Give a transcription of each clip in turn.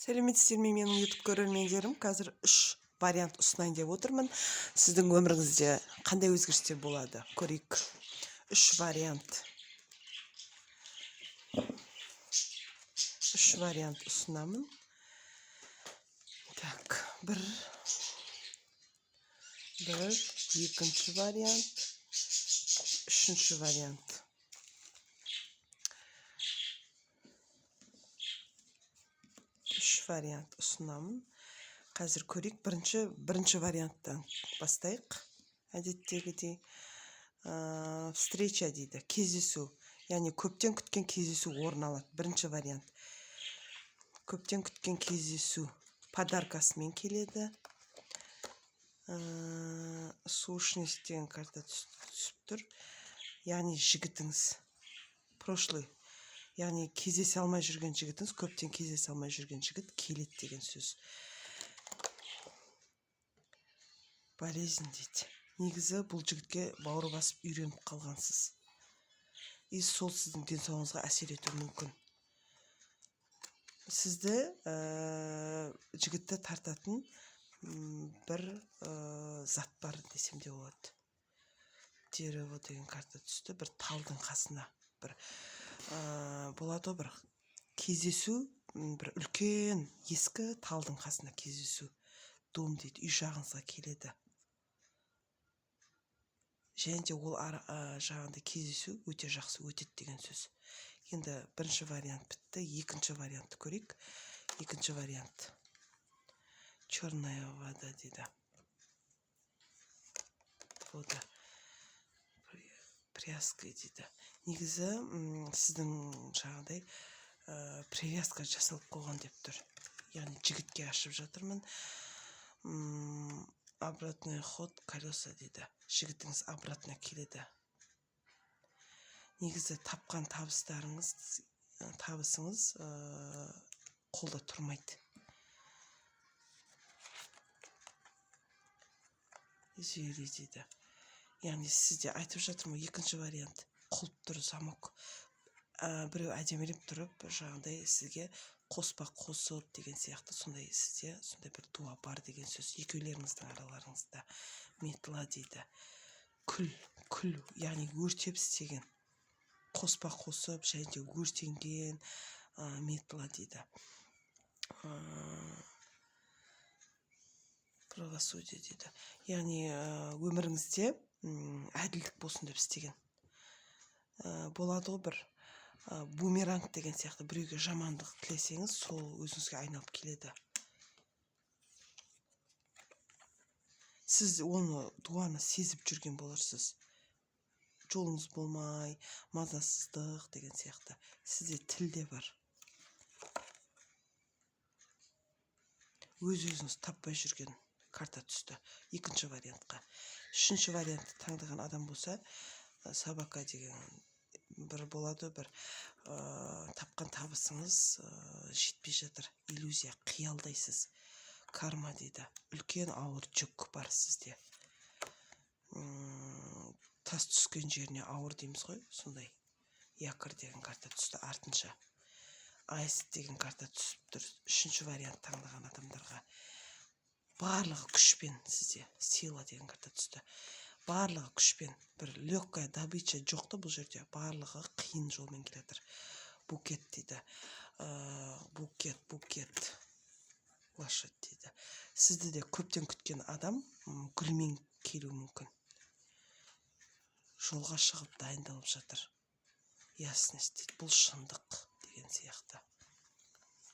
Сәлеметсіздер ме менің YouTube көрермендерім? Қазір 3 вариант ұсынайын деп отырмын. Сіздің өміріңізде қандай өзгерістер болады? Көрейік. 3 вариант. 3 вариант ұсынамын. Так, бір, екінші вариант, үшінші вариант. Вариант ұсынамын. Қазір көрейік. Бірінші варианттан бастайық. Әдеттегідей встреча дейді, кездесу. Яғни көптен күткен кездесу орын алады. Бірінші вариант. Көптен күткен кездесу подаркасымен келеді. Сущность деген карта түсіп тұр. Яғни жігітіңіз прошлый. Яғни кездесе алмай жүрген жігітіңіз, көптен кездесе алмай жүрген жігіт келеді деген сөз. Болезнь дейді. Негізі бұл жігітке бауыр басып үйреніп қалғансыз. Сол сіздің денсаулығыңызға әсер етуі мүмкін. Сізді жігітті тартатын бір зат бар десем де болады. Дерево деген карта түсті. Бір талдың қасына бір болады бір кездесу, бір үлкен ескі талдың қасына кездесу. Дом дейді, үй жағыңызға келеді. Және де ол жағында кездесу өте жақсы өтеді деген сөз. Енді бірінші вариант бітті, екінші вариантты көрейік. Екінші вариант. Черная вода дейді. Вода. Привязка дейді. Негізі сіздің жаңағыдай привязка жасалып қойған деп тұр. Яғни жігітке ашып жатырмын. Обратный ход колеса дейді. Жігітіңіз обратно келеді. Негізі тапқан табысыңыз қолда тұрмайды. Зүйри дейді. Яғни сізде айтып жатырмын, екінші вариант. Құлып тұр замок. Біреу әдемелеп тұрып, жаңағыдай сізге қоспақ қосып деген сияқты, сондай сізде сондай бір дуа бар деген сөз. Екеулеріңіздің араларыңызда. Метла дейді. Күл, яғни өртеп істеген. Қоспақ қосып, және де өртенген метла дейді. Правосудие дейді. Яғни өміріңізде әділдік болсын деп істеген. Болады ғой бір бумеранг деген сияқты, біреуге жамандық тілесеңіз, сол өзіңізге айналып келеді. Сіз оны дуаны сезіп жүрген боларсыз. Жолыңыз болмай, мазасыздық деген сияқты. Сізде тілде бар. Өз-өзіңіз таппай жүрген карта түсті. Екінші вариантқа. Үшінші вариантты таңдаған адам болса, собака деген бір болады, бір тапқан табысыңыз жетпей жатыр. Иллюзия, қиялдайсыз. Карма дейді. Үлкен ауыр жүк бар сізде. Тас түскен жеріне ауыр дейміз ғой, сондай. Якорь деген карта түсті артынша. Айс деген карта түсіп тұр. Үшінші вариант таңдаған адамдарға. Барлығы күшпен сізде. Сила деген карта түсті. Барлығы күшпен. Бір легкая добыча жоқты бұл жерде. Барлығы қиын жолмен келетір. Букет дейді. Букет. Лошадь дейді. Сізді де көптен күткен адам гүлмен келу мүмкін. Жолға шығып дайындалып жатыр. Ясность дейді. Бұл шындық деген сияқты.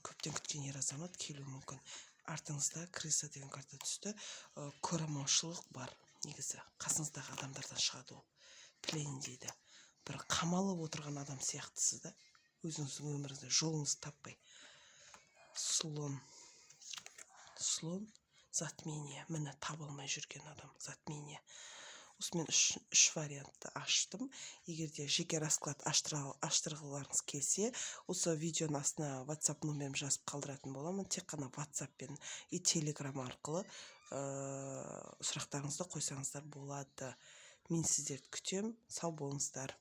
Көптен күткен ер азамат келу мүмкін. Артыңызда крыса деген карта түсті. Көремаушылық бар. Негізі қасыңыздағы адамдардан шығады ол. Плен дейді. Бір қамалып отырған адам сияқтысыз да. Өзіңіздің өміріңізде жолыңызды таппай. Слон. Затмение. Міне табылмай жүрген адам. Затмение. Осымен 3 вариантты аштым. Егерде жеке расклад аштырғыларыңыз келсе, осы видеоның астына WhatsApp номерім жазып қалдыратын боламын. Тек қана WhatsApp пен и Telegram арқылы сұрақтарыңызды қойсаңыздар болады. Мен сіздерді күтем. Сау болыңыздар.